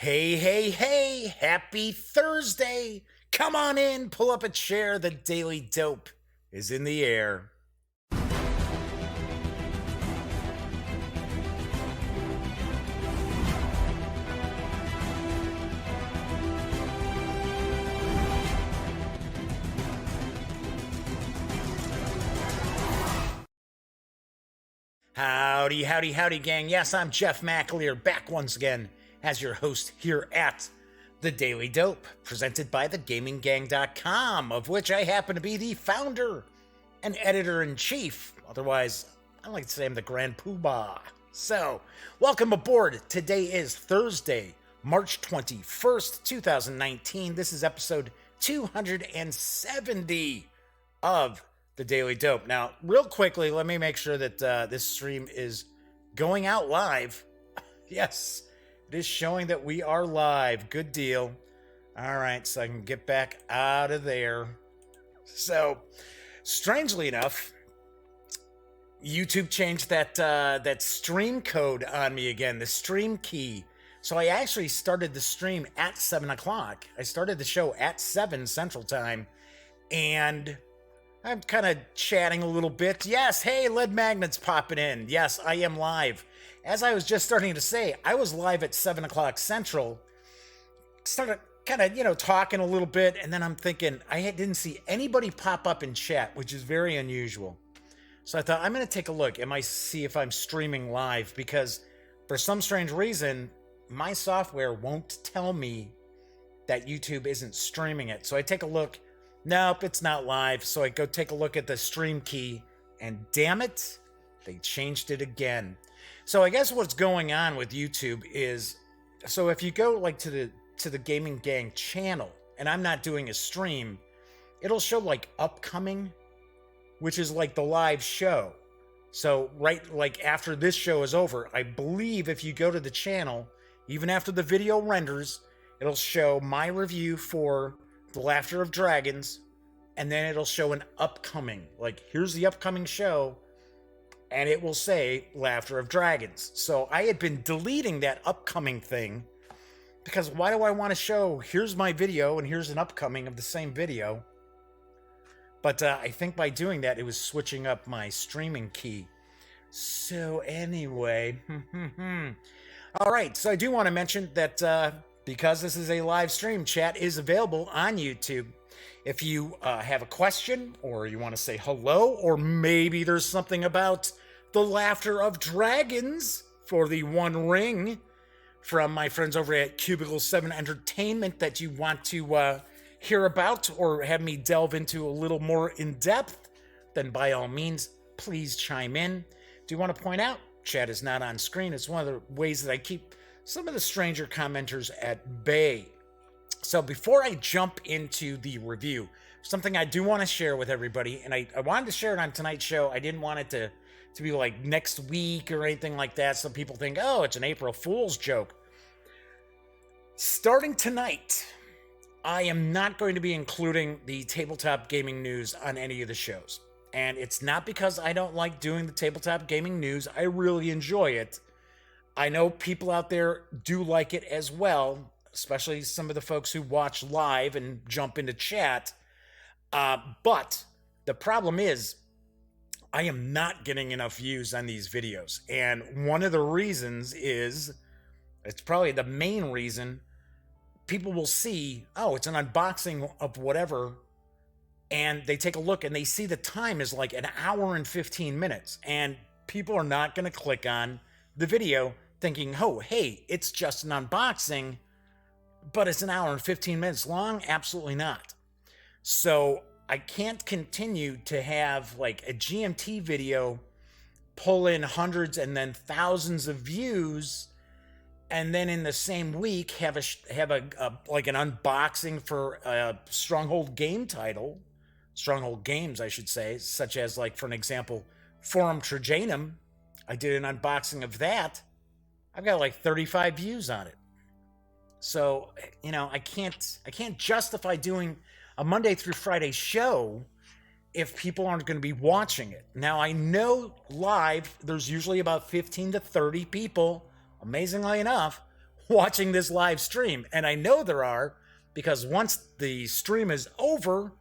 Hey, hey, hey, happy Thursday. Come on in, pull up a chair. The Daily Dope is in the air. Howdy, howdy, howdy, gang. Yes, I'm Jeff McAleer, back once again as your host here at The Daily Dope, presented by thegaminggang.com, of which I happen to be the founder and editor-in-chief. Otherwise, I like to say I'm the Grand Poobah. So, welcome aboard. Today is Thursday, March 21st, 2019. This is episode 270 of The Daily Dope. Now, real quickly, let me make sure that this stream is going out live. Yes, it is showing that we are live. Good deal. All right, so I can get back out of there. So, strangely enough, YouTube changed that stream code on me again, the stream key. So I actually started the stream at 7 o'clock. I started the show at 7 Central Time, and I'm kind of chatting a little bit. Yes, hey, lead magnets popping in. Yes, I am live. As I was just starting to say, I was live at 7 o'clock Central. Started kind of, talking a little bit, and then I'm thinking, I didn't see anybody pop up in chat, which is very unusual. So I thought, I'm going to take a look and see if I'm streaming live, because for some strange reason, my software won't tell me that YouTube isn't streaming it. So I take a look. Nope, it's not live. So I go take a look at the stream key, and damn it, they changed it again. So I guess what's going on with YouTube is, so if you go like to the Gaming Gang channel, and I'm not doing a stream, it'll show like upcoming, which is like the live show. So right like after this show is over, I believe if you go to the channel, even after the video renders, it'll show my review for The Laughter of Dragons, and then it'll show an upcoming, like here's the upcoming show, and it will say Laughter of Dragons. So I had been deleting that upcoming thing, because why do I want to show here's my video and here's an upcoming of the same video? But I think by doing that, it was switching up my streaming key. So anyway, all right, so I do want to mention that because this is a live stream, chat is available on YouTube. If you have a question, or you want to say hello, or maybe there's something about the Laughter of Dragons for the One Ring from my friends over at Cubicle 7 Entertainment that you want to hear about, or have me delve into a little more in depth, then by all means, please chime in. Do want to point out, chat is not on screen. It's one of the ways that I keep some of the stranger commenters at bay. So before I jump into the review, something I do want to share with everybody, and I wanted to share it on tonight's show. I didn't want it to be like next week or anything like that, so people think, oh, it's an April Fool's joke. Starting tonight, I am not going to be including the tabletop gaming news on any of the shows. And it's not because I don't like doing the tabletop gaming news. I really enjoy it. I know people out there do like it as well, especially some of the folks who watch live and jump into chat. But the problem is, I am not getting enough views on these videos. And one of the reasons is, it's probably the main reason, people will see, oh, it's an unboxing of whatever, and they take a look and they see the time is like an hour and 15 minutes. And people are not going to click on the video thinking, oh, hey, it's just an unboxing, but it's an hour and 15 minutes long. Absolutely not. So I can't continue to have like a GMT video pull in hundreds and then thousands of views, and then in the same week have a like an unboxing for a Stronghold game title, Stronghold games, I should say, such as, like, for an example, Forum Trajanum. I did an unboxing of that. I've got like 35 views on it. So, I can't justify doing a Monday through Friday show if people aren't going to be watching it. Now, I know live, there's usually about 15 to 30 people, amazingly enough, watching this live stream. And I know there are, because once the stream is over,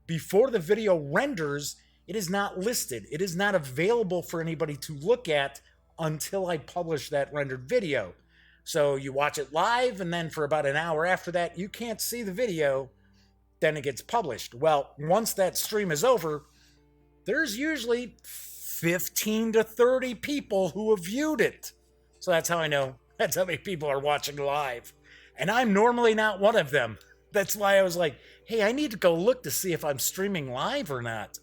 before the video renders, it is not listed. It is not available for anybody to look at until I publish that rendered video. So you watch it live, and then for about an hour after that, you can't see the video. Then it gets published. Well, once that stream is over, there's usually 15 to 30 people who have viewed it. So that's how I know. That's how many people are watching live. And I'm normally not one of them. That's why I was like, hey, I need to go look to see if I'm streaming live or not.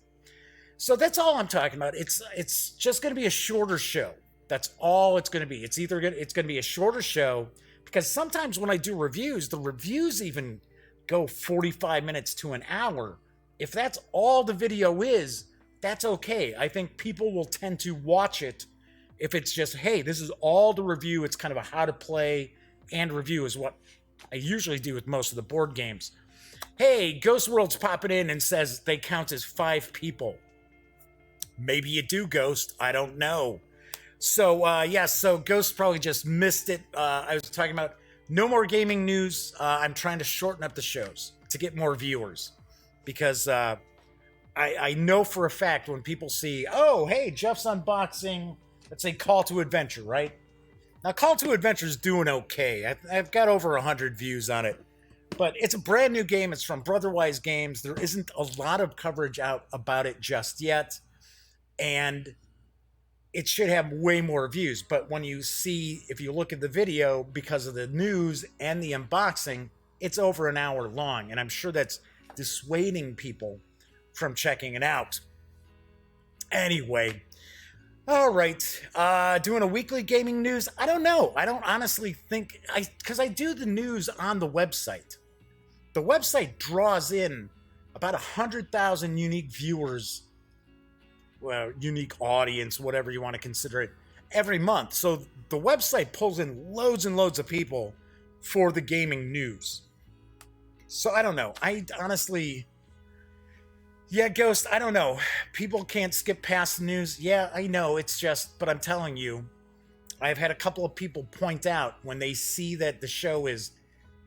So that's all I'm talking about. It's just going to be a shorter show. That's all it's going to be. It's going to be a shorter show, because sometimes when I do reviews, the reviews even go 45 minutes to an hour. If that's all the video is, that's okay. I think people will tend to watch it if it's just, hey, this is all the review. It's kind of a how to play and review is what I usually do with most of the board games. Hey, Ghost World's popping in and says they count as 5 people. Maybe you do, Ghost. I don't know. So, so Ghost probably just missed it. I was talking about no more gaming news. I'm trying to shorten up the shows to get more viewers, because I know for a fact when people see, oh, hey, Jeff's unboxing, let's say Call to Adventure, right? Now, Call to Adventure is doing okay. I've got over 100 views on it, but it's a brand new game. It's from Brotherwise Games. There isn't a lot of coverage out about it just yet, and it should have way more views. But when you see, if you look at the video, because of the news and the unboxing, it's over an hour long, and I'm sure that's dissuading people from checking it out. Anyway, all right, doing a weekly gaming news. I don't know. I don't honestly think, because I do the news on the website. The website draws in about 100,000 unique viewers, well, unique audience, whatever you want to consider it, every month. So the website pulls in loads and loads of people for the gaming news. So I don't know. I honestly, yeah, Ghost, I don't know. People can't skip past the news. Yeah, I know. It's just, but I'm telling you, I've had a couple of people point out when they see that the show is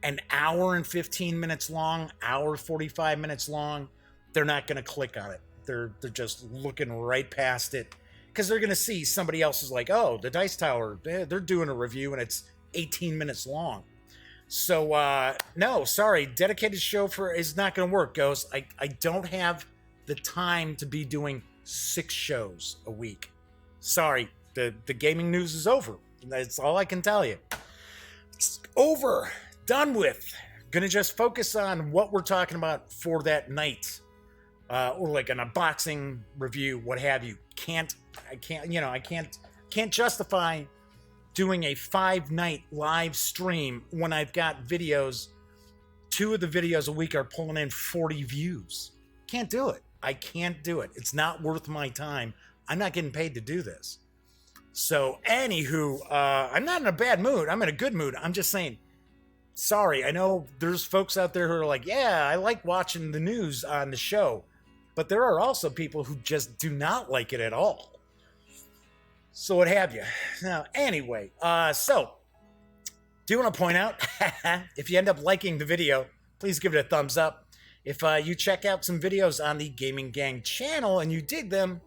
an hour and 15 minutes long, hour 45 minutes long, they're not going to click on it. They're just looking right past it, because they're going to see somebody else is like, oh, the Dice Tower, they're doing a review and it's 18 minutes long. So, no, sorry, dedicated show is not going to work, Ghost. I don't have the time to be doing 6 shows a week. Sorry, the gaming news is over. That's all I can tell you. It's over, done with. Gonna just focus on what we're talking about for that night. Or like an unboxing review, what have you. I can't justify doing a 5-night live stream when I've got videos. 2 of the videos a week are pulling in 40 views. Can't do it. I can't do it. It's not worth my time. I'm not getting paid to do this. So, anywho, I'm not in a bad mood. I'm in a good mood. I'm just saying, sorry. I know there's folks out there who are like, yeah, I like watching the news on the show. But there are also people who just do not like it at all. So what have you. Now, anyway, do want to point out, if you end up liking the video, please give it a thumbs up. If you check out some videos on the Gaming Gang channel and you dig them,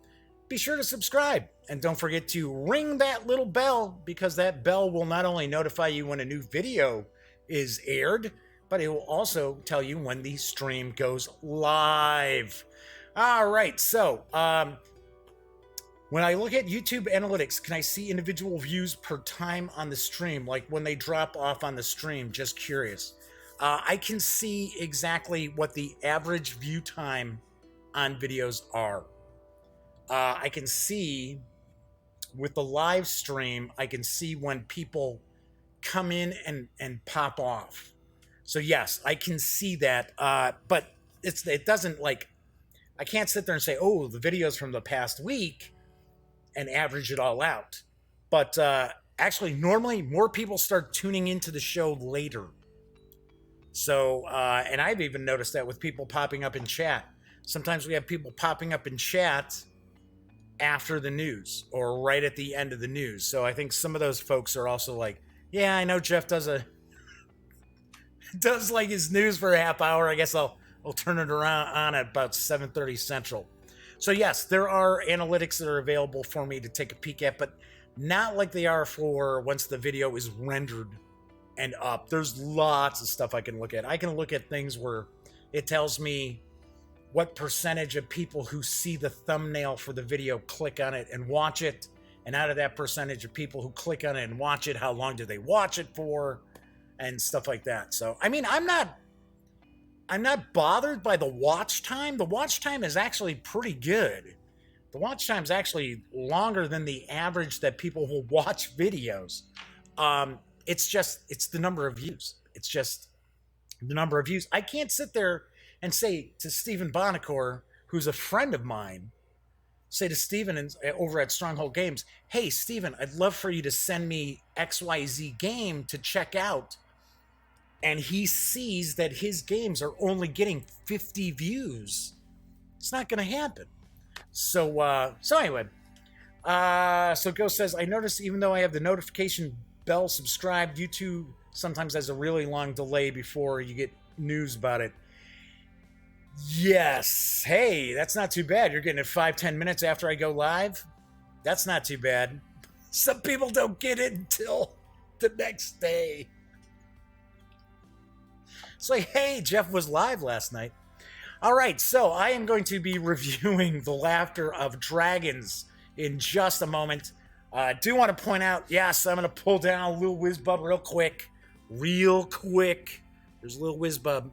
be sure to subscribe. And don't forget to ring that little bell, because that bell will not only notify you when a new video is aired, but it will also tell you when the stream goes live. All right, so when I look at YouTube analytics, can I see individual views per time on the stream? Like when they drop off on the stream, just curious. I can see exactly what the average view time on videos are. I can see with the live stream, I can see when people come in and pop off. So yes, I can see that, but it doesn't like, I can't sit there and say, oh, the videos from the past week and average it all out. But actually, normally more people start tuning into the show later. So, and I've even noticed that with people popping up in chat. Sometimes we have people popping up in chat after the news or right at the end of the news. So I think some of those folks are also like, Yeah, I know Jeff does like his news for a half hour. I guess I'll turn it around on at about 7:30 Central. So yes, there are analytics that are available for me to take a peek at, but not like they are for once the video is rendered and up. There's lots of stuff I can look at. I can look at things where it tells me what percentage of people who see the thumbnail for the video click on it and watch it. And out of that percentage of people who click on it and watch it, how long do they watch it for? And stuff like that. So, I mean, I'm not bothered by the watch time. The watch time is actually pretty good. The watch time is actually longer than the average that people will watch videos. It's the number of views. It's just the number of views. I can't sit there and say to Stephen Bonacore, who's a friend of mine, say to Stephen over at Stronghold Games, hey, Stephen, I'd love for you to send me XYZ game to check out. And he sees that his games are only getting 50 views. It's not going to happen. So anyway, so Ghost says, I noticed even though I have the notification bell subscribed, YouTube sometimes has a really long delay before you get news about it. Yes. Hey, that's not too bad. You're getting it 5-10 minutes after I go live. That's not too bad. Some people don't get it until the next day. It's like, hey, Jeff was live last night. All right, so I am going to be reviewing The Laughter of Dragons in just a moment. I do want to point out, yes, I'm going to pull down a little Whizbub real quick. There's a little Whizbub.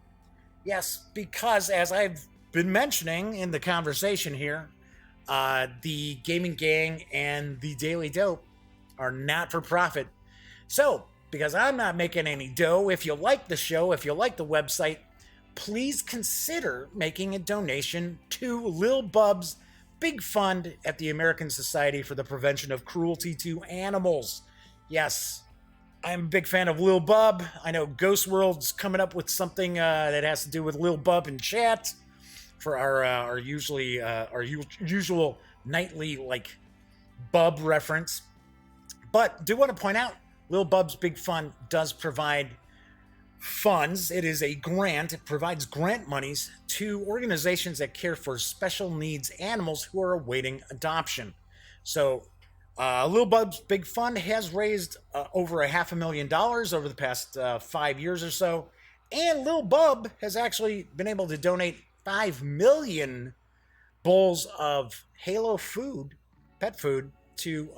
Yes, because as I've been mentioning in the conversation here, the Gaming Gang and the Daily Dope are not for profit. So, because I'm not making any dough, if you like the show, if you like the website, please consider making a donation to Lil Bub's big fund at the American Society for the Prevention of Cruelty to Animals. Yes, I'm a big fan of Lil Bub. I know Ghost World's coming up with something that has to do with Lil Bub in chat for our usual nightly like Bub reference. But do want to point out, Lil Bub's Big Fund does provide funds. It is a grant. It provides grant monies to organizations that care for special needs animals who are awaiting adoption. So Lil Bub's Big Fund has raised over $500,000 over the past 5 years or so. And Lil Bub has actually been able to donate 5 million bowls of Halo food, pet food, to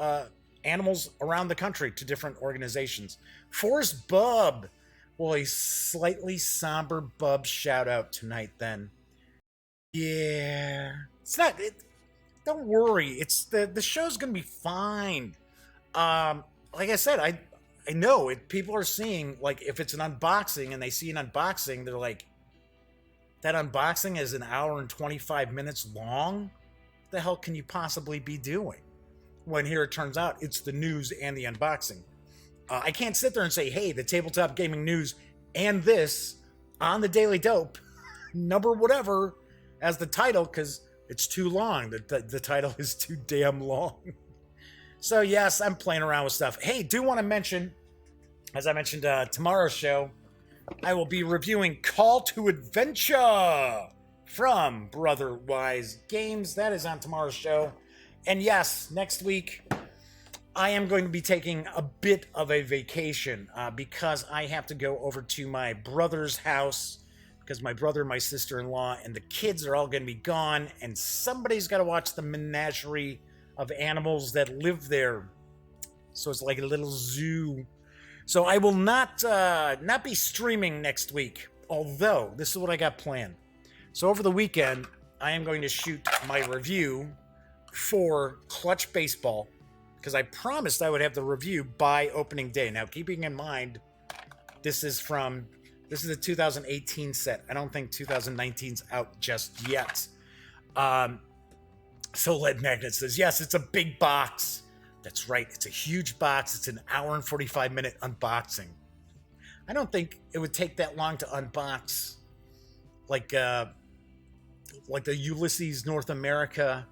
animals around the country to different organizations. Forrest Bub. Well, a slightly somber Bub shout out tonight then. Yeah. It's not... don't worry. It's the show's going to be fine. Like I said, I know it. People are seeing, like, if it's an unboxing and they see an unboxing, they're like, that unboxing is an hour and 25 minutes long? What the hell can you possibly be doing? When here it turns out it's the news and the unboxing. I can't sit there and say, hey, the tabletop gaming news and this on the Daily Dope, number whatever, as the title, because it's too long. The title is too damn long. So yes, I'm playing around with stuff. Hey, do want to mention, as I mentioned, tomorrow's show, I will be reviewing Call to Adventure from Brother Wise Games. That is on tomorrow's show. And yes, next week, I am going to be taking a bit of a vacation because I have to go over to my brother's house because my brother, my sister-in-law, and the kids are all going to be gone, and somebody's got to watch the menagerie of animals that live there. So it's like a little zoo. So I will not be streaming next week, although this is what I got planned. So over the weekend, I am going to shoot my review for Clutch Baseball, because I promised I would have the review by opening day. Now, keeping in mind, this is a 2018 set. I don't think 2019's out just yet. So Lead Magnet says, yes, it's a big box. That's right. It's a huge box. It's an hour and 45-minute unboxing. I don't think it would take that long to unbox like the Ulysses North America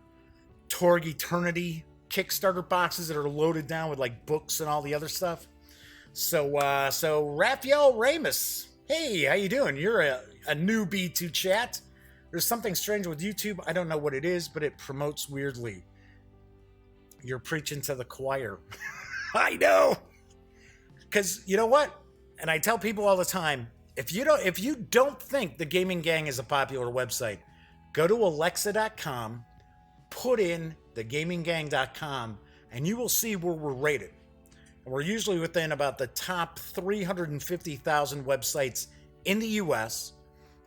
Torg Eternity Kickstarter boxes that are loaded down with like books and all the other stuff. So Raphael Ramus, hey, how you doing? You're a newbie to chat. There's something strange with YouTube. I don't know what it is, but it promotes weirdly. You're preaching to the choir. I know. Because you know what? And I tell people all the time, if you don't think the Gaming Gang is a popular website, go to alexa.com, put in thegaminggang.com, and you will see where we're rated. And we're usually within about the top 350,000 websites in the US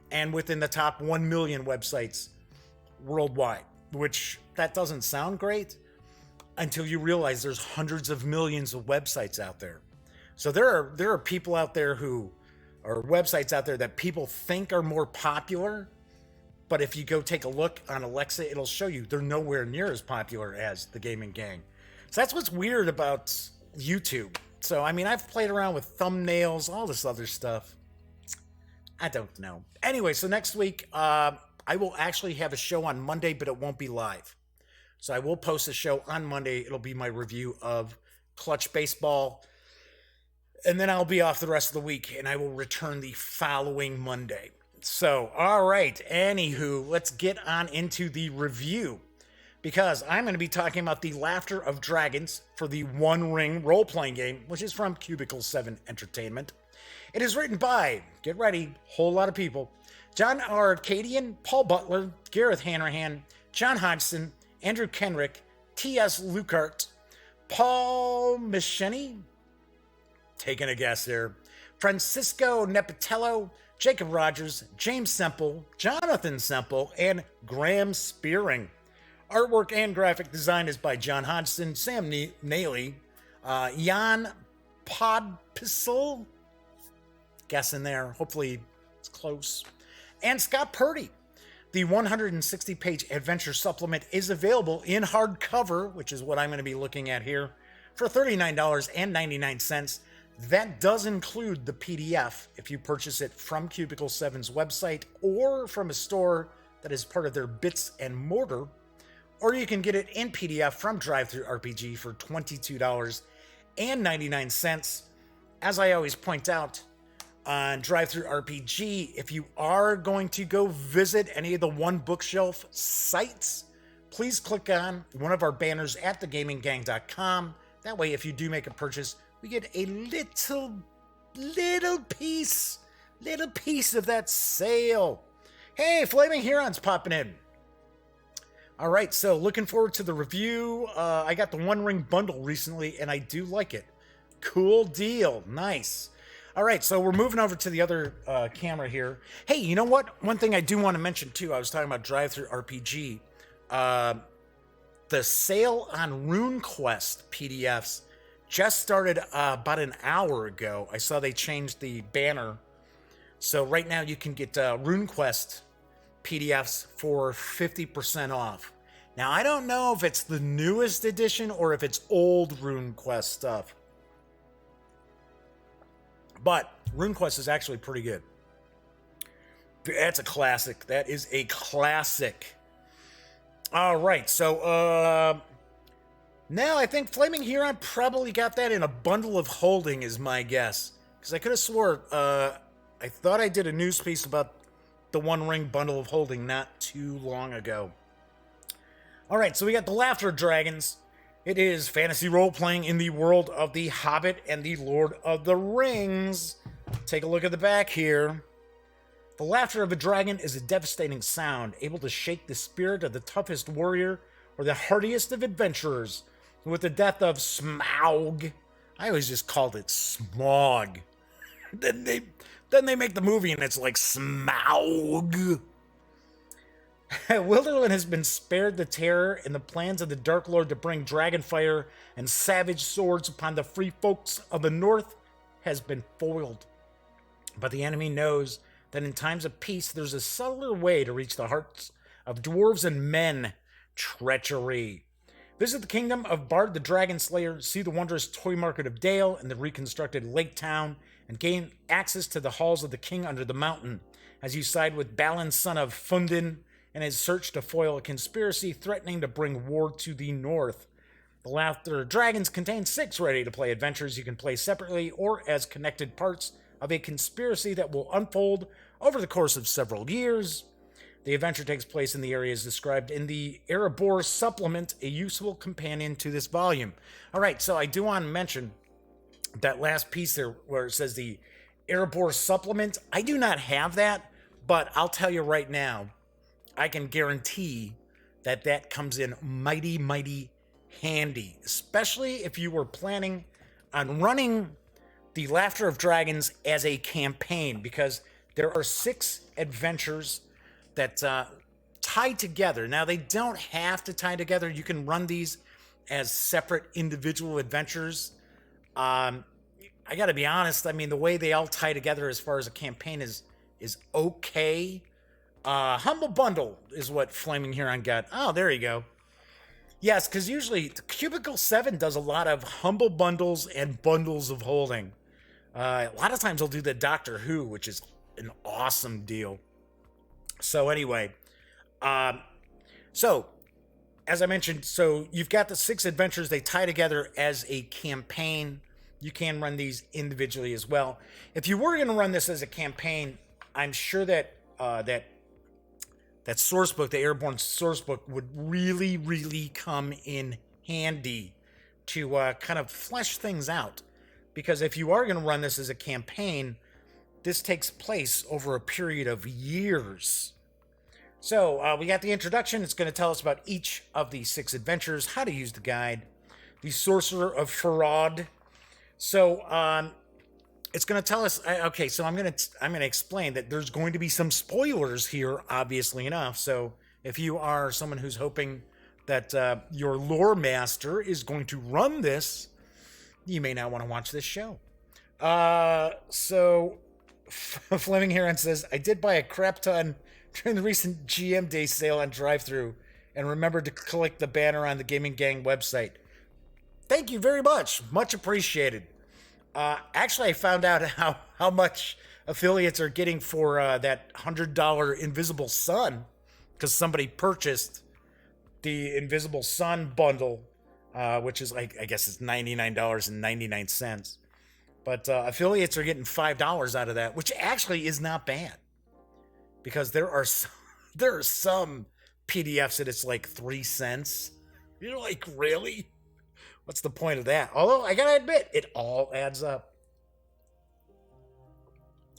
and within the top 1 million websites worldwide, which that doesn't sound great until you realize there's hundreds of millions of websites out there. So there are people out there or websites out there that people think are more popular, but if you go take a look on Alexa, it'll show you they're nowhere near as popular as the Gaming Gang. So that's what's weird about YouTube. So, I mean, I've played around with thumbnails, all this other stuff. I don't know. Anyway, so next week, I will actually have a show on Monday, but it won't be live. So I will post a show on Monday. It'll be my review of Clutch Baseball. And then I'll be off the rest of the week, and I will return the following Monday. So, all right. Anywho, let's get on into the review, because I'm going to be talking about The Laughter of Dragons for the One Ring role-playing game, which is from Cubicle 7 Entertainment. It is written by, get ready, whole lot of people, John Arcadian, Paul Butler, Gareth Hanrahan, John Hodgson, Andrew Kenrick, T.S. Lukart, Paul Micheni, taking a guess there, Francisco Nepitello, Jacob Rogers, James Semple, Jonathan Semple, and Graham Spearing. Artwork and graphic design is by John Hodgson, Sam Naley, Jan Podpisel, guessing there, hopefully it's close, and Scott Purdy. The 160-page adventure supplement is available in hardcover, which is what I'm going to be looking at here, for $39.99. That does include the PDF if you purchase it from Cubicle 7's website or from a store that is part of their Bits and Mortar, or you can get it in PDF from DriveThruRPG for $22.99. As I always point out, on DriveThruRPG, if you are going to go visit any of the One Bookshelf sites, please click on one of our banners at thegaminggang.com. That way, if you do make a purchase, we get a little piece of that sale. Hey, Flaming Huron's popping in. All right, so looking forward to the review. I got the One Ring bundle recently, and I do like it. Cool deal. Nice. All right, so we're moving over to the other camera here. Hey, you know what? One thing I do want to mention, too, I was talking about DriveThruRPG. The sale on RuneQuest PDFs just started about an hour ago. I saw they changed the banner. So right now you can get RuneQuest PDFs for 50% off. Now, I don't know if it's the newest edition or if it's old RuneQuest stuff. But RuneQuest is actually pretty good. That's a classic. That is a classic. All right, so now I think Flaming Huron probably got that in a bundle of holding is my guess. Because I could have swore, I thought I did a news piece about the One Ring bundle of holding not too long ago. All right, so we got The Laughter of Dragons. It is fantasy role-playing in the world of The Hobbit and The Lord of the Rings. Take a look at the back here. The laughter of a dragon is a devastating sound, able to shake the spirit of the toughest warrior or the hardiest of adventurers. With the death of Smaug, I always just called it Smog. Then they make the movie and it's like Smaug. Wilderland has been spared the terror and the plans of the Dark Lord to bring dragonfire and savage swords upon the free folks of the North has been foiled. But the enemy knows that in times of peace there's a subtler way to reach the hearts of dwarves and men: treachery. Visit the kingdom of Bard the Dragon Slayer, see the wondrous toy market of Dale and the reconstructed Lake Town, and gain access to the halls of the king under the mountain as you side with Balin, son of Fundin, in his search to foil a conspiracy threatening to bring war to the north. The Laughter Dragons contain 6 ready-to-play adventures you can play separately or as connected parts of a conspiracy that will unfold over the course of several years. The adventure takes place in the areas described in the Erebor supplement, a useful companion to this volume. All right, so I do want to mention that last piece there where it says the Erebor supplement. I do not have that, but I'll tell you right now, I can guarantee that that comes in mighty, mighty handy, especially if you were planning on running the Laughter of Dragons as a campaign, because there are 6 adventures that tie together. Now, they don't have to tie together. You can run these as separate individual adventures. I got to be honest. I mean, the way they all tie together as far as a campaign is okay. Humble Bundle is what Flaming Huron got. Oh, there you go. Yes, because usually Cubicle 7 does a lot of humble bundles and bundles of holding. A lot of times they'll do the Doctor Who, which is an awesome deal. So anyway, so as I mentioned, so you've got the 6 adventures. They tie together as a campaign. You can run these individually as well. If you were going to run this as a campaign, I'm sure that that source book, the Airborne source book, would really, really come in handy to kind of flesh things out. Because if you are going to run this as a campaign, this takes place over a period of years. So we got the introduction. It's going to tell us about each of the 6 adventures, how to use the guide, the Sorcerer of Farad. So it's going to tell us. Okay, so I'm going to explain that there's going to be some spoilers here, obviously enough. So if you are someone who's hoping that your lore master is going to run this, you may not want to watch this show. So Fleming Heron says, I did buy a crap ton during the recent GM Day sale on drive-thru and remembered to click the banner on the Gaming Gang website. Thank you very much. Much appreciated. Actually, I found out how much affiliates are getting for that $100 Invisible Sun, because somebody purchased the Invisible Sun bundle, which is like, I guess it's $99.99. But affiliates are getting $5 out of that, which actually is not bad, because there are some PDFs that it's like 3 cents. You're like, really? What's the point of that? Although I gotta admit, it all adds up.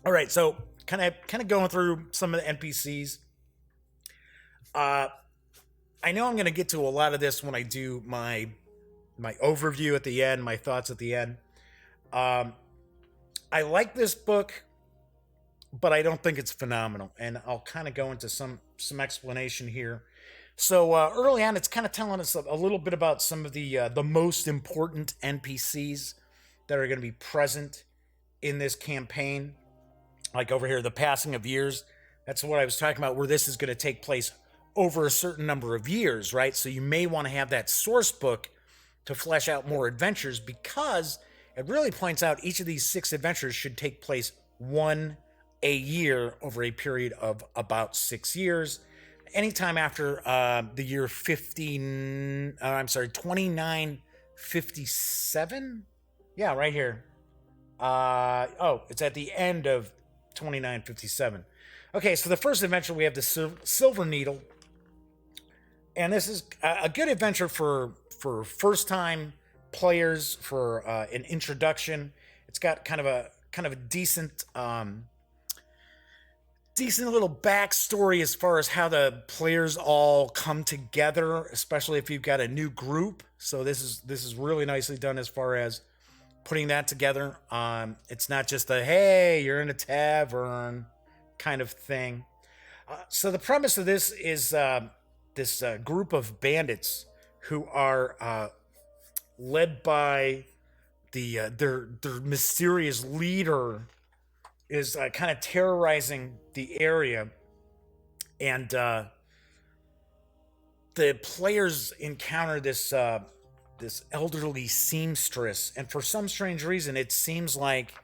All right, so kind of going through some of the NPCs. I know I'm gonna get to a lot of this when I do my overview at the end, my thoughts at the end. I like this book, but I don't think it's phenomenal, and I'll kind of go into some explanation here. So early on, it's kind of telling us a little bit about some of the most important NPCs that are going to be present in this campaign. Like over here, the passing of years. That's what I was talking about, where this is going to take place over a certain number of years, right? So you may want to have that source book to flesh out more adventures, because it really points out each of these 6 adventures should take place 1 a year over a period of about 6 years. Anytime after the year 2957? Yeah, right here. It's at the end of 2957. Okay, so the first adventure, we have the Silver Needle. And this is a good adventure for first-time players, for an introduction. It's got kind of a decent little backstory as far as how the players all come together, especially if you've got a new group. So this is really nicely done as far as putting that together. It's not just a, hey, you're in a tavern kind of thing. So the premise of this is this group of bandits who are led by their mysterious leader, is kind of terrorizing the area, and the players encounter this elderly seamstress, and for some strange reason, it seems like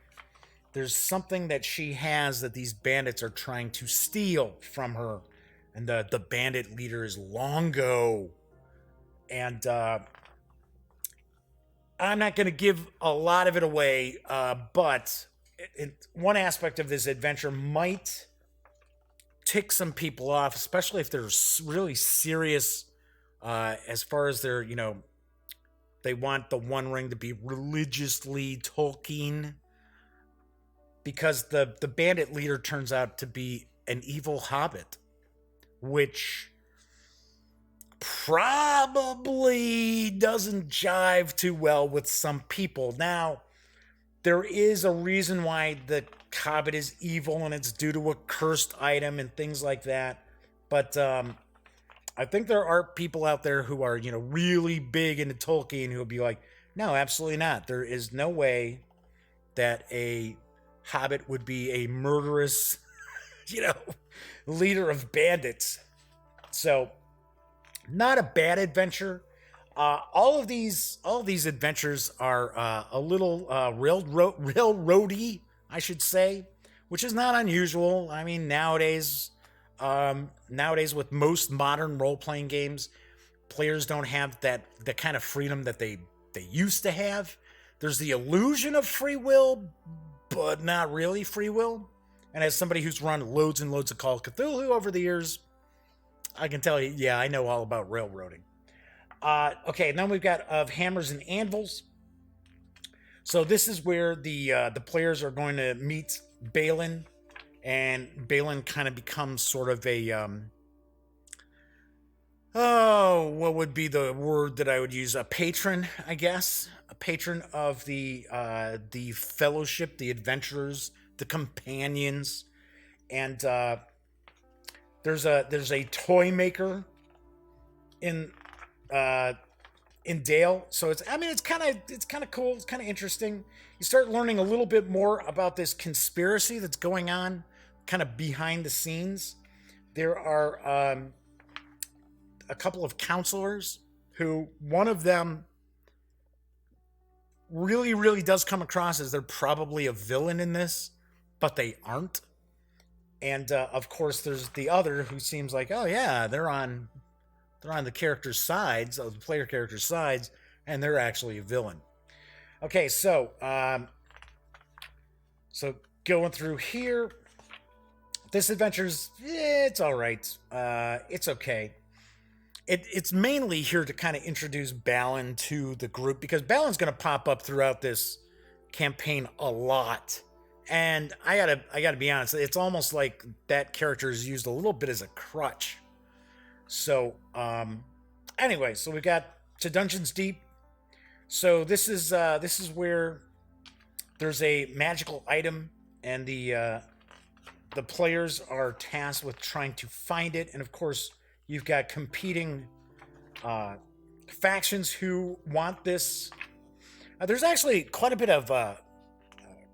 there's something that she has that these bandits are trying to steal from her, and the bandit leader is Longo, and I'm not going to give a lot of it away, but one aspect of this adventure might tick some people off, especially if they're really serious as far as their, they want the One Ring to be religiously Tolkien, because the bandit leader turns out to be an evil hobbit, which probably doesn't jive too well with some people. Now, there is a reason why the hobbit is evil, and it's due to a cursed item and things like that. But I think there are people out there who are, really big into Tolkien who will be like, no, absolutely not. There is no way that a hobbit would be a murderous, leader of bandits. So, not a bad adventure. All of these adventures are a little railroady, I should say, which is not unusual. I mean, nowadays with most modern role-playing games, players don't have the kind of freedom that they used to have. There's the illusion of free will, but not really free will. And as somebody who's run loads and loads of Call of Cthulhu over the years, I can tell you, yeah, I know all about railroading. Okay, then we've got of hammers and anvils. So this is where the players are going to meet Balin, and Balin kind of becomes sort of a what would be the word that I would use? A patron, I guess, a patron of the fellowship, the adventurers, the companions, and there's a toy maker in Dale. So it's kind of cool. It's kind of interesting. You start learning a little bit more about this conspiracy that's going on, kind of behind the scenes. There are a couple of counselors who, one of them really, really does come across as they're probably a villain in this, but they aren't. And of course, there's the other who seems like, oh yeah, they're on the character's sides, of the player character's sides, and they're actually a villain. Okay, so going through here, this adventure's it's all right. It's okay. It's mainly here to kind of introduce Balin to the group, because Balin's going to pop up throughout this campaign a lot. And I gotta be honest, it's almost like that character is used a little bit as a crutch. So, anyway, so we got to Dungeons Deep. So this is where there's a magical item, and the players are tasked with trying to find it. And of course, you've got competing factions who want this. There's actually quite a bit of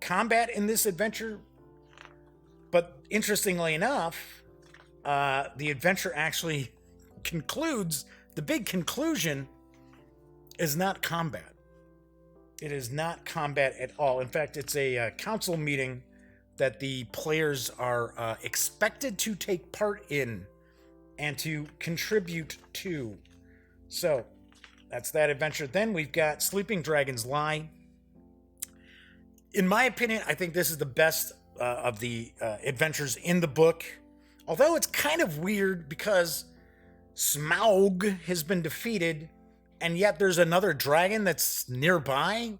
combat in this adventure, but interestingly enough, the adventure actually concludes. The big conclusion is not combat. It is not combat at all. In fact, it's a council meeting that the players are expected to take part in and to contribute to. So that's that adventure. Then we've got Sleeping Dragon's Lie. In my opinion, I think this is the best of the adventures in the book. Although it's kind of weird because Smaug has been defeated, and yet there's another dragon that's nearby.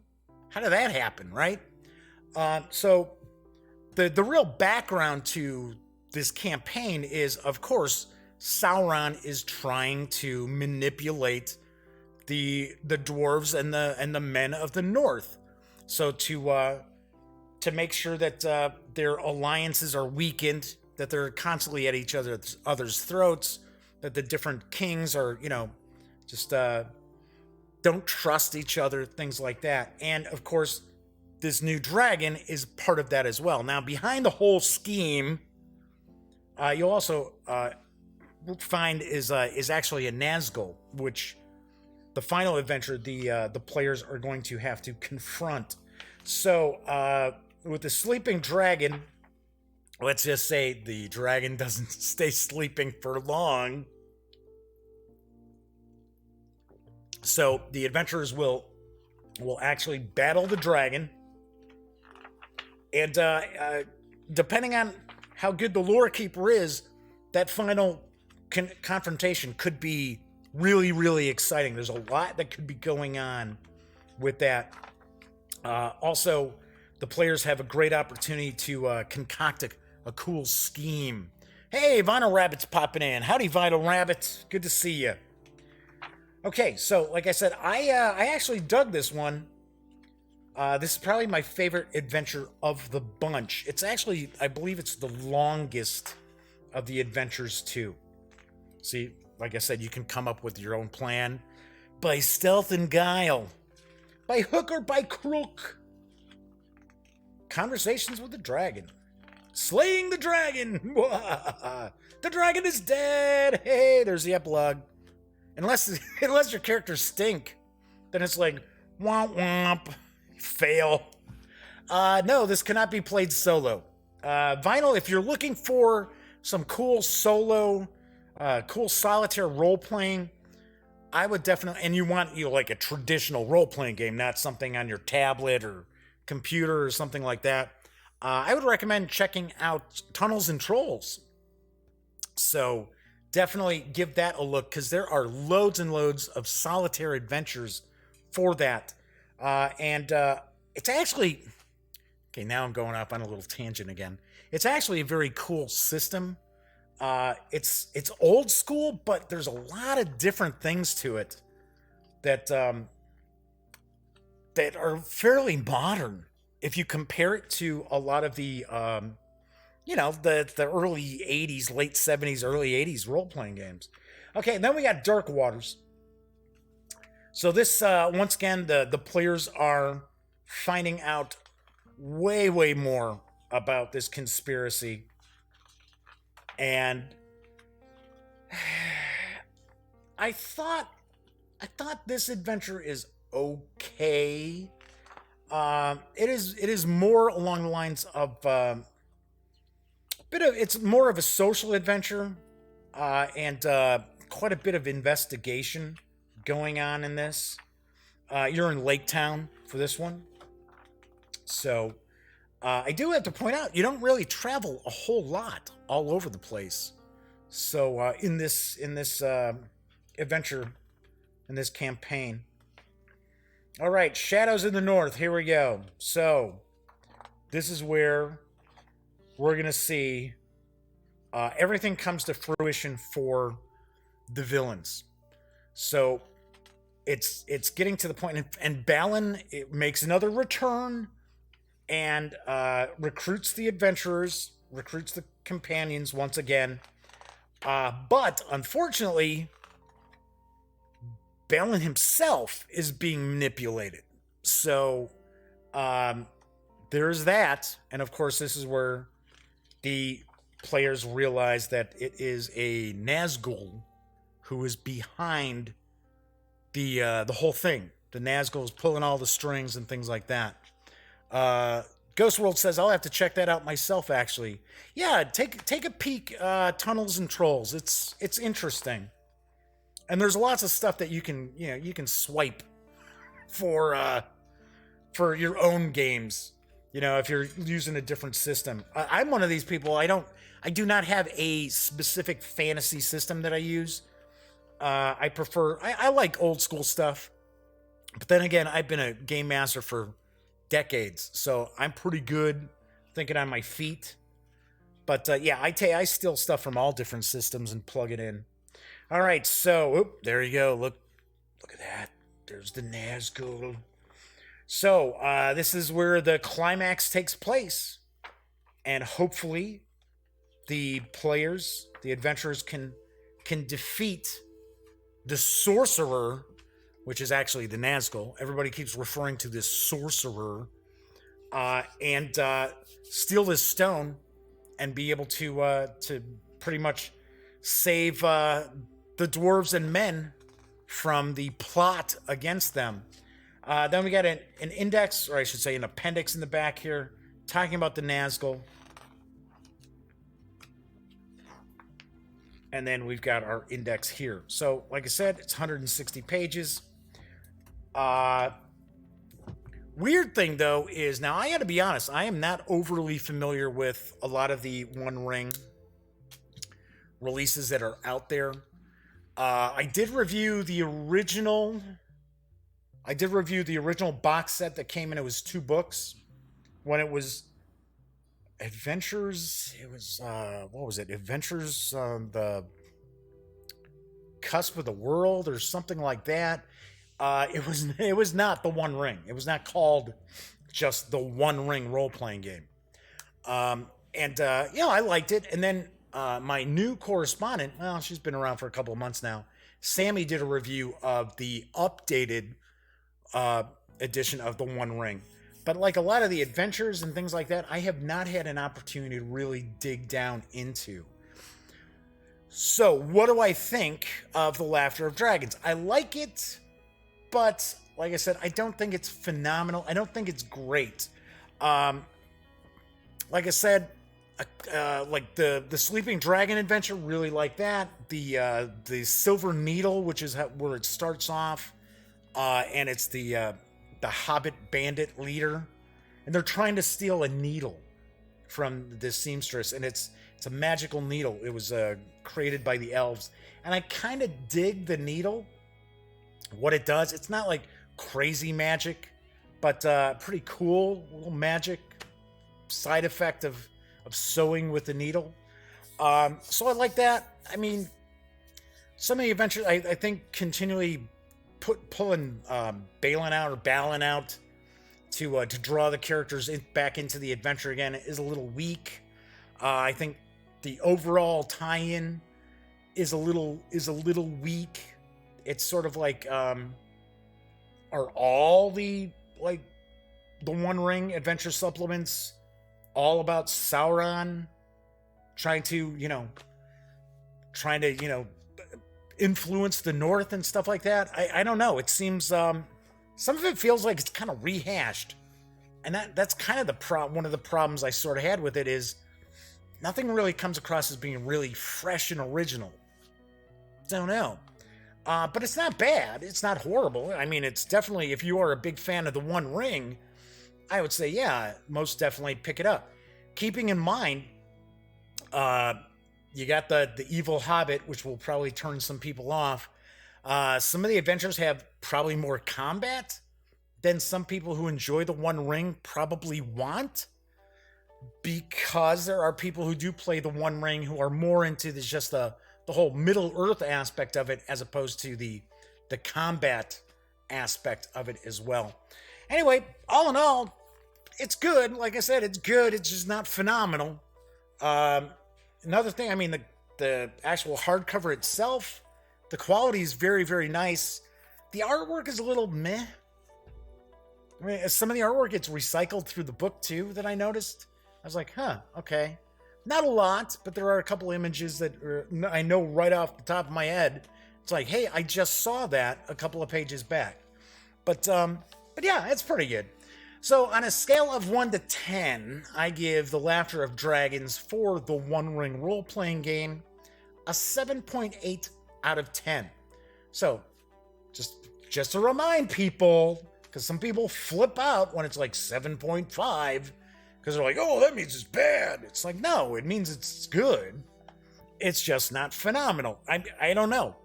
How did that happen, right? So the real background to this campaign is, of course, Sauron is trying to manipulate the dwarves and the men of the North. So to make sure that their alliances are weakened, that they're constantly at each other's throats, that the different kings are, just don't trust each other, things like that. And of course, this new dragon is part of that as well. Now, behind the whole scheme, you'll also find is actually a Nazgul, which the final adventure the players are going to have to confront. So with the sleeping dragon, let's just say the dragon doesn't stay sleeping for long. So the adventurers will will actually battle the dragon. And depending on how good the lore keeper is, that final confrontation could be really, really exciting. There's a lot that could be going on with that. Also, the players have a great opportunity to concoct a cool scheme. Hey, Vinyl Rabbit's popping in. Howdy, Vinyl Rabbit. Good to see you. Okay, so like I said, I actually dug this one. This is probably my favorite adventure of the bunch. It's actually, I believe it's the longest of the adventures too. See, like I said, you can come up with your own plan by stealth and guile, by hook or by crook. Conversations with the dragon. Slaying the dragon! The dragon is dead! Hey, there's the epilogue. Unless your characters stink, then it's like, womp womp. Fail. No, this cannot be played solo. Vinyl, if you're looking for some cool solo, cool solitaire role-playing, I would definitely, and you want like a traditional role-playing game, not something on your tablet or computer or something like that, I would recommend checking out Tunnels and Trolls. So definitely give that a look, because there are loads and loads of solitaire adventures for that. And it's actually, okay, now I'm going off on a little tangent again. It's actually a very cool system. It's old school, but there's a lot of different things to it that that are fairly modern if you compare it to a lot of the the early 80s, late 70s, early 80s role-playing games. Okay, and then we got Dark Waters. So this, once again, the players are finding out way, way more about this conspiracy. And I thought this adventure is okay. It is more along the lines of it's more of a social adventure, and quite a bit of investigation going on in this. You're in Lake Town for this one. So I do have to point out, you don't really travel a whole lot all over the place. So in this adventure, in this campaign. All right, Shadows in the North, here we go. So this is where we're going to see everything comes to fruition for the villains. So it's getting to the point, and Balin makes another return and recruits the adventurers, recruits the companions once again. But unfortunately, Balin himself is being manipulated. So there's that, and of course, this is where the players realize that it is a Nazgul who is behind the whole thing. The Nazgul is pulling all the strings and things like that. Ghost World says, I'll have to check that out myself, actually. Yeah, take a peek, Tunnels and Trolls. It's interesting. And there's lots of stuff that you can swipe for your own games. If you're using a different system. I'm one of these people. I do not have a specific fantasy system that I use. I like old school stuff, but then again, I've been a game master for decades, so I'm pretty good thinking on my feet. But yeah, I steal stuff from all different systems and plug it in. All right, so there you go. Look at that. There's the Nazgul. So this is where the climax takes place, and hopefully, the players, the adventurers, can defeat the sorcerer, which is actually the Nazgul. Everybody keeps referring to this sorcerer, and steal this stone and be able to pretty much save the dwarves and men from the plot against them. Then we got an index, or I should say an appendix in the back here, talking about the Nazgul. And then we've got our index here. So, like I said, it's 160 pages. Weird thing, though, is now I got to be honest, I am not overly familiar with a lot of the One Ring releases that are out there. I did review the original. I did review the original box set that came in. It was 2 books. When it was Adventures, it was what was it? Adventures on the Cusp of the World or something like that. It was not the One Ring. It was not called just the One Ring role playing game. I liked it. And then my new correspondent, well, she's been around for a couple of months now. Sammy did a review of the updated edition of the One Ring. But like a lot of the adventures and things like that, I have not had an opportunity to really dig down into. So, what do I think of The Laughter of Dragons? I like it, but like I said, I don't think it's phenomenal. I don't think it's great. Like I said, like the Sleeping Dragon adventure, really like that. The Silver Needle, which is where it starts off, and it's the Hobbit bandit leader, and they're trying to steal a needle from this seamstress, and it's a magical needle. It was created by the elves, and I kind of dig the needle. What it does, it's not like crazy magic, but pretty cool little magic side effect of sewing with the needle. So I like that. I mean, some of the adventures I think continually pulling Balin out to draw the characters back into the adventure again is a little weak. I think the overall tie-in is a little weak. It's sort of like are all the One Ring adventure supplements all about Sauron trying to influence the North and stuff like that? I don't know. It seems some of it feels like it's kind of rehashed, and that's kind of one of the problems I sort of had with it is nothing really comes across as being really fresh and original. Don't know. But it's not bad. It's not horrible. I mean, it's definitely, if you are a big fan of the One Ring, I would say, yeah, most definitely pick it up. Keeping in mind, you got the evil hobbit, which will probably turn some people off. Some of the adventures have probably more combat than some people who enjoy the One Ring probably want, because there are people who do play the One Ring who are more into just the whole Middle Earth aspect of it, as opposed to the combat aspect of it as well. Anyway, all in all, it's good. Like I said, it's good. It's just not phenomenal. Another thing, I mean, the actual hardcover itself, the quality is very, very nice. The artwork is a little meh. I mean, some of the artwork gets recycled through the book too, that I noticed. I was like, huh, okay. Not a lot, but there are a couple images that I know right off the top of my head. It's like, hey, I just saw that a couple of pages back. But yeah, it's pretty good. So on a scale of 1 to 10, I give The Laughter of Dragons for the One Ring role-playing game a 7.8 out of 10. So just to remind people, because some people flip out when it's like 7.5, because they're like, oh, that means it's bad. It's like, no, it means it's good. It's just not phenomenal. I don't know.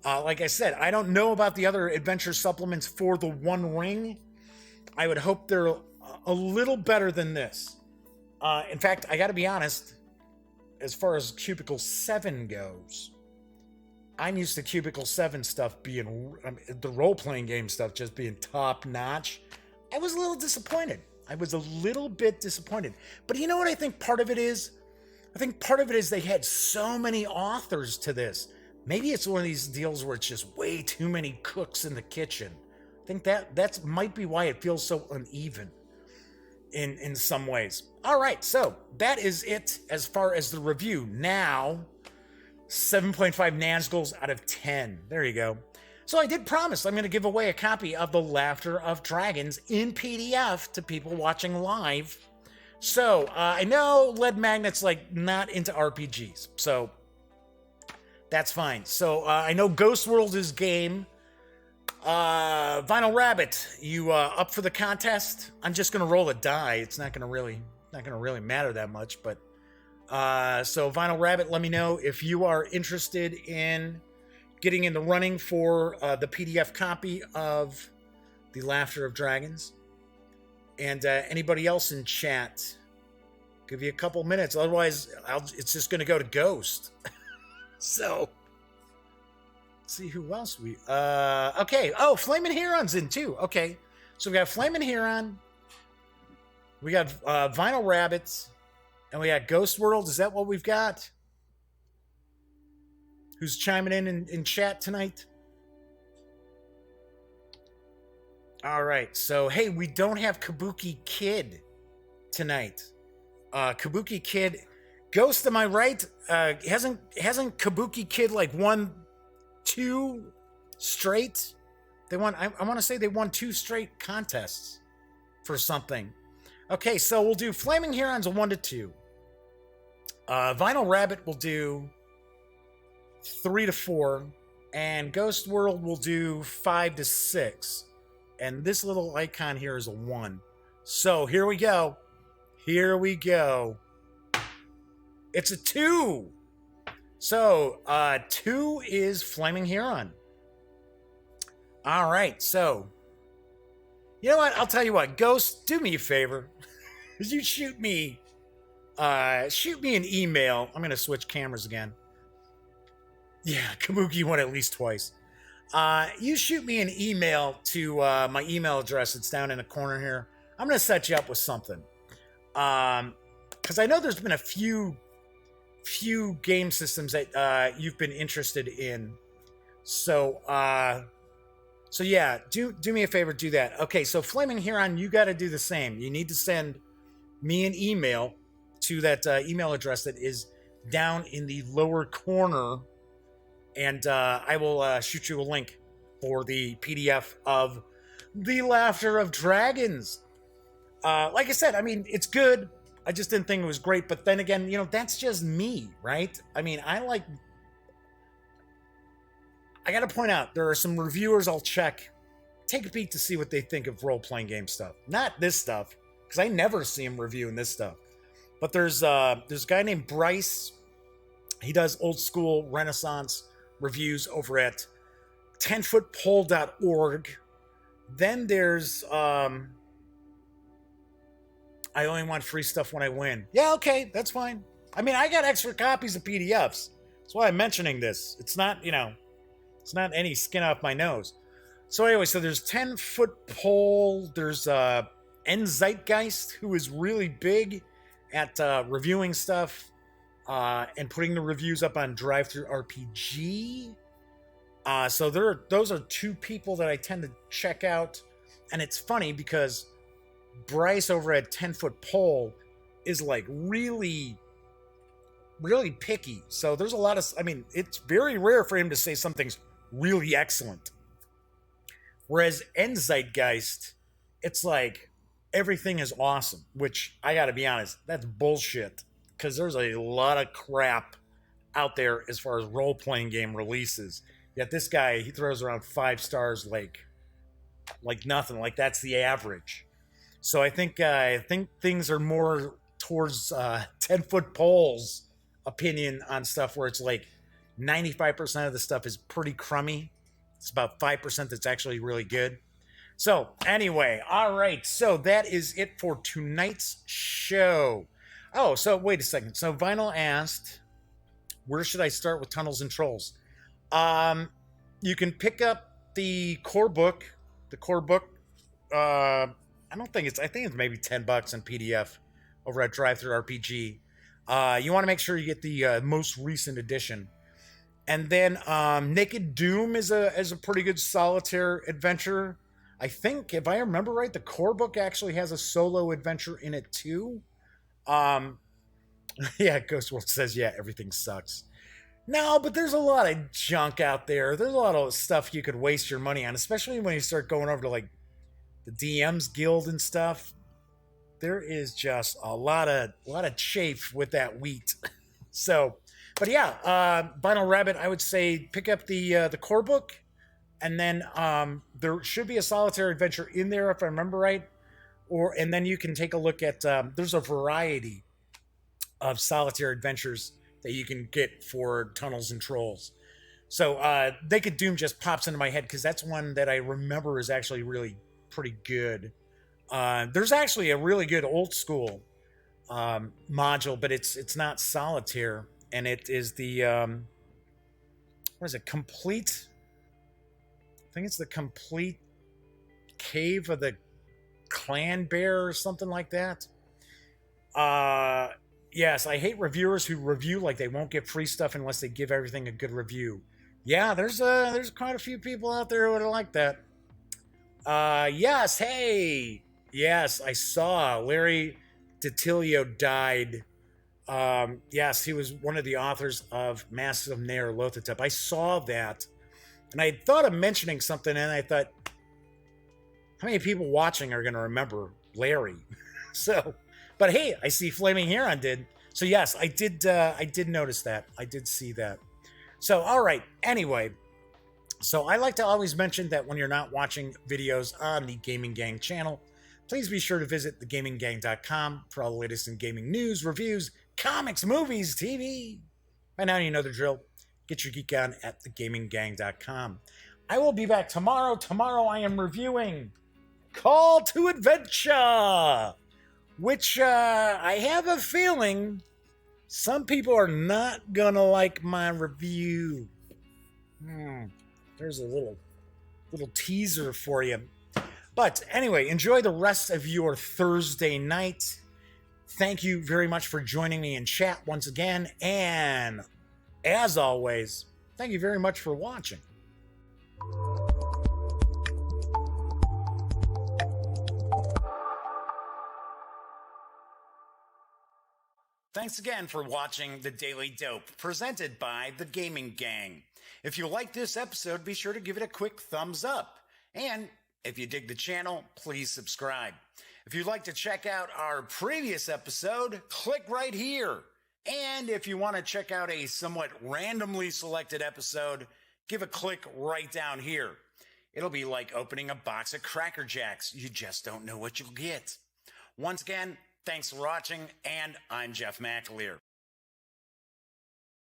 Like I said, I don't know about the other adventure supplements for the One Ring. I would hope they're a little better than this. In fact, I got to be honest, as far as Cubicle 7 goes, I'm used to Cubicle 7 stuff being, the role-playing game stuff just being top-notch. I was a little disappointed. I was a little bit disappointed. But you know what I think part of it is? I think part of it is they had so many authors to this. Maybe it's one of these deals where it's just way too many cooks in the kitchen. I think that might be why it feels so uneven in some ways. All right, so that is it as far as the review. Now, 7.5 Nazguls out of 10. There you go. So I did promise I'm going to give away a copy of The Laughter of Dragons in PDF to people watching live. So I know Lead Magnet's like not into RPGs, so that's fine. So I know Ghost World is game. Vinyl Rabbit, you up for the contest? I'm just gonna roll a die. It's not gonna really matter that much, but so Vinyl Rabbit, let me know if you are interested in getting in the running for the PDF copy of The Laughter of Dragons. And anybody else in chat, give you a couple minutes. Otherwise, it's just going to go to Ghost. So, let's see who else we... okay. Oh, Flamin' Heron's in too. Okay. So we got Flamin' Heron. We got Vinyl Rabbits. And we got Ghost World. Is that what we've got? Who's chiming in chat tonight? All right. So, hey, we don't have Kabuki Kid tonight. Kabuki Kid, Ghost, am I right? Hasn't Kabuki Kid like won 2 straight? They won. I want to say they won 2 straight contests for something. Okay, so we'll do Flaming Herons a 1 to 2. Vinyl Rabbit will do 3 to 4, and Ghost World will do 5 to 6. And this little icon here is a 1. So here we go. Here we go. It's a 2. So 2 is Flaming Heron. All right. So you know what? I'll tell you what. Ghost, do me a favor. You shoot me an email. I'm gonna switch cameras again. Yeah, Kabuki won at least twice. You shoot me an email to my email address. It's down in the corner here. I'm going to set you up with something. Because I know there's been a few game systems that you've been interested in. So yeah, do me a favor, do that. Okay, so Flaming Heron, you got to do the same. You need to send me an email to that email address that is down in the lower corner. And I will shoot you a link for the PDF of The Laughter of Dragons. Like I said, I mean, it's good. I just didn't think it was great. But then again, you know, that's just me, right? I mean, I got to point out, there are some reviewers I'll check. Take a peek to see what they think of role-playing game stuff. Not this stuff, because I never see them reviewing this stuff. But there's a guy named Bryce. He does old school Renaissance reviews over at 10footpole.org. Then there's I only want free stuff when I win. Yeah, okay, that's fine. I mean, I got extra copies of PDFs. That's why I'm mentioning this. It's not, you know, it's not any skin off my nose. So anyway, so there's 10-foot pole. There's N Zeitgeist, who is really big at reviewing stuff. And putting the reviews up on Drive-Thru RPG. So those are 2 people that I tend to check out. And it's funny because Bryce over at 10-foot pole is like really, really picky. So there's a lot of, I mean, it's very rare for him to say something's really excellent. Whereas N Zeitgeist, it's like everything is awesome, which I gotta be honest, that's bullshit. Because there's a lot of crap out there as far as role-playing game releases. Yet this guy, he throws around 5 stars like nothing. Like that's the average. So I think things are more towards 10-foot poles opinion on stuff where it's like 95% of the stuff is pretty crummy. It's about 5% that's actually really good. So anyway, all right. So that is it for tonight's show. Oh, so wait a second. So Vinyl asked, where should I start with Tunnels and Trolls? You can pick up the core book. The core book, I think it's maybe $10 in PDF over at Drive-Thru RPG. You want to make sure you get the most recent edition. And then Naked Doom is a pretty good solitaire adventure. I think, if I remember right, the core book actually has a solo adventure in it too. Yeah, Ghost World says, yeah, everything sucks. No, but there's a lot of junk out there. There's a lot of stuff you could waste your money on, especially when you start going over to like the DM's Guild and stuff. There is just a lot of chafe with that wheat. So, but yeah, Vinyl Rabbit, I would say pick up the core book. And then there should be a solitaire adventure in there if I remember right. And then you can take a look at there's a variety of solitaire adventures that you can get for tunnels and trolls. So Naked Doom just pops into my head because that's one that I remember is actually really pretty good. There's actually a really good old school module, but it's not solitaire, and it is the what is it? Complete. I think it's the complete cave of the clan bear or something like that. Yes, I hate reviewers who review like they won't get free stuff unless they give everything a good review. Yeah, there's quite a few people out there who would like that. Yes, hey, yes, I saw Larry DiTilio died. Yes, he was one of the authors of Masks of Nair Lothotep. I saw that, and I thought of mentioning something, and I thought, how many people watching are going to remember Larry? So, but hey, I see Flaming Heron did. So yes, I did notice that. I did see that. So, all right. Anyway, so I like to always mention that when you're not watching videos on the Gaming Gang channel, please be sure to visit thegaminggang.com for all the latest in gaming news, reviews, comics, movies, TV. By now you know the drill. Get your geek on at thegaminggang.com. I will be back tomorrow. Tomorrow I am reviewing Call to Adventure, which I have a feeling some people are not gonna like my review. There's a little teaser for you. But anyway, enjoy the rest of your Thursday night. Thank you very much for joining me in chat once again. And as always, thank you very much for watching. Thanks again for watching The Daily Dope, presented by The Gaming Gang. If you like this episode, be sure to give it a quick thumbs up. And if you dig the channel, please subscribe. If you'd like to check out our previous episode, click right here. And if you want to check out a somewhat randomly selected episode, give a click right down here. It'll be like opening a box of Cracker Jacks. You just don't know what you'll get. Once again, thanks for watching, and I'm Jeff McAleer.